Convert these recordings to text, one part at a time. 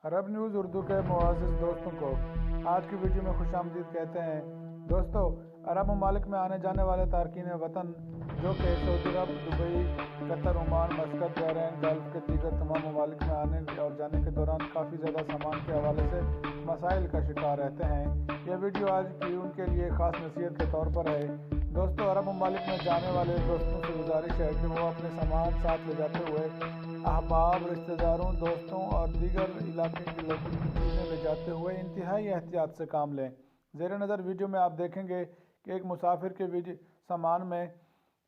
अरब news Urdu के मुआज़िज़ दोस्तों को आज की वीडियो में खुशामदीद कहते हैं। दोस्तों, अरब ममालिक में आने जाने वाले तारकीन वतन जो कि Saudi Arab, Dubai, Qatar, Oman, Muscat, Bahrain, gulf के दीगर तमाम ममालिक में आने और जाने के दौरान काफ़ी ज़्यादा सामान के हवाले से मसाइल का शिकार रहते हैं। यह वीडियो आज की उनके लिए ख़ास नसीहत के तौर पर है। दोस्तों, अरब ममालिक में जाने वाले दोस्तों से गुजारिश है कि वो अपने सामान साथ ले जाते हुए अहबाब, रिश्तेदारों, दोस्तों और दीगर इलाके के लोगों की चीज़ें ले जाते हुए इंतहाई एहतियात से काम लें। ज़ेर नज़र वीडियो में आप देखेंगे कि एक मुसाफिर के सामान में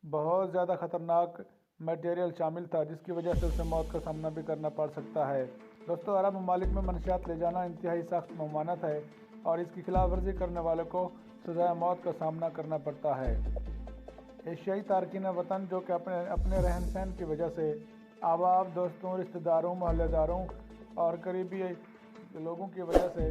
बहुत ज़्यादा ख़तरनाक मटेरियल शामिल था, जिसकी वजह से उसे मौत का सामना भी करना पड़ सकता है। दोस्तों, अरब ममालिक में मनशियात ले जाना इंतहाई सख्त ममानत है और इसकी खिलाफ वर्जी करने वाले को सज़ाए मौत का सामना करना पड़ता है। एशियाई तारकीन वतन जो कि अपने रहन सहन की वजह से अहबाब, दोस्तों, रिश्तेदारों, मोहल्लेदारों और करीबी लोगों की वजह से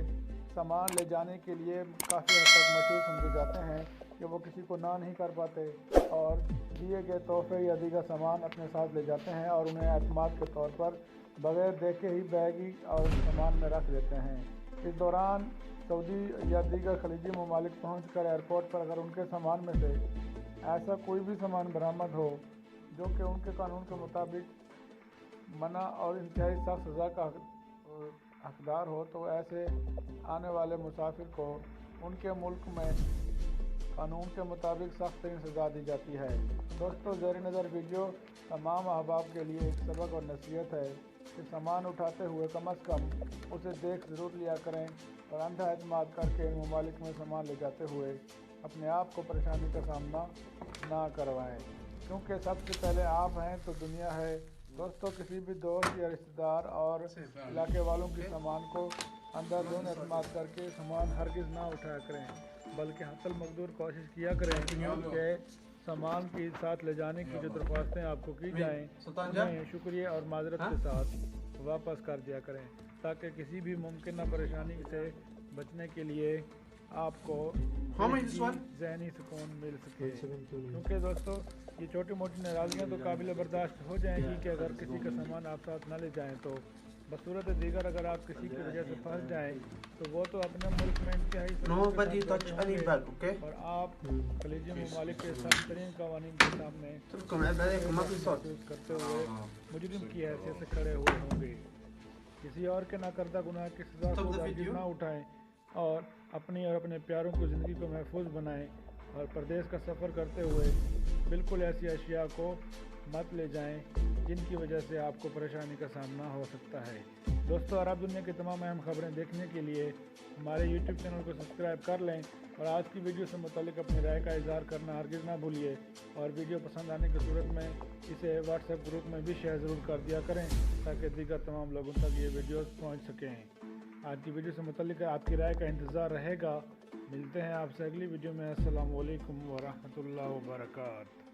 सामान ले जाने के लिए काफ़ी हद तक मशहूर समझे जाते हैं कि वो किसी को ना नहीं कर पाते और दिए गए तोहफे या दीगर सामान अपने साथ ले जाते हैं और उन्हें एतमाद के तौर पर बगैर देखे ही बैगी और सामान में रख देते हैं। इस दौरान सऊदी या दीगर खलीजी ममालिक पहुँच कर एयरपोर्ट पर अगर उनके सामान में से ऐसा कोई भी सामान बरामद हो जो कि उनके कानून के मुताबिक मना और इंतहाई सख्त सज़ा का हकदार हो, तो ऐसे आने वाले मुसाफिर को उनके मुल्क में कानून के मुताबिक सख्त तरीन सज़ा दी जाती है। दोस्तों, ज़ेर नज़र वीडियो तमाम अहबाब के लिए एक सबक और नसीहत है कि सामान उठाते हुए कम अज़ कम उसे देख ज़रूर लिया करें और अंधा एतमाद करके ममालिक में सामान ले जाते हुए अपने आप को परेशानी का सामना ना करवाएं, क्योंकि सबसे पहले आप हैं तो दुनिया है। दोस्तों, किसी भी दोस्त या रिश्तेदार और इलाके वालों के सामान को अंधाधुंध एतमाद करके सामान हरगिज़ ना उठाया करें, बल्कि हतल मकदूर कोशिश किया करें कि सामान के साथ ले जाने की जो दरख्वास्तें आपको की जाएँ उन्हें शुक्रिया और माजरत के साथ वापस कर दिया करें, ताकि किसी भी मुमकिन परेशानी से बचने के लिए आपको ज़हनी सुकून मिल सके। क्योंकि दोस्तों, ये छोटी मोटी नाराज़गियाँ तो काबिल बर्दाश्त हो जाएंगी कि अगर किसी का सामान आप साथ ना ले जाएं, तो बसूरत दीगर अगर आप किसी की वजह से फंस जाएं तो वो तो अपने मुल्क में इंतहाई और आप खलीजी ममालिक के सख्त तरीन कवानीन के सामने महसूस करते हुए मुजरिम की हैसियत से खड़े हुए होंगे। किसी और के ना करदा गुनाह की सज़ा को हरगिज़ ना उठाएं और अपनी और अपने प्यारों की ज़िंदगी को महफूज बनाएं और परदेश का सफ़र करते हुए बिल्कुल ऐसी अशिया को मत ले जाएं जिनकी वजह से आपको परेशानी का सामना हो सकता है। दोस्तों, अरब दुनिया की तमाम अहम खबरें देखने के लिए हमारे YouTube चैनल को सब्सक्राइब कर लें और आज की वीडियो से मुतालिक अपनी राय का इज़हार करना हरगिज़ ना भूलिए और वीडियो पसंद आने की सूरत में इसे व्हाट्सएप ग्रुप में भी शेयर ज़रूर कर दिया करें ताकि दीगर तमाम लोगों तक ये वीडियोस पहुँच सकें। आज की वीडियो से मुतालिक आपकी राय का इंतज़ार रहेगा। मिलते हैं आपसे अगली वीडियो में। अस्सलामु अलैकुम वरहमतुल्लाहि वबरकातुहू।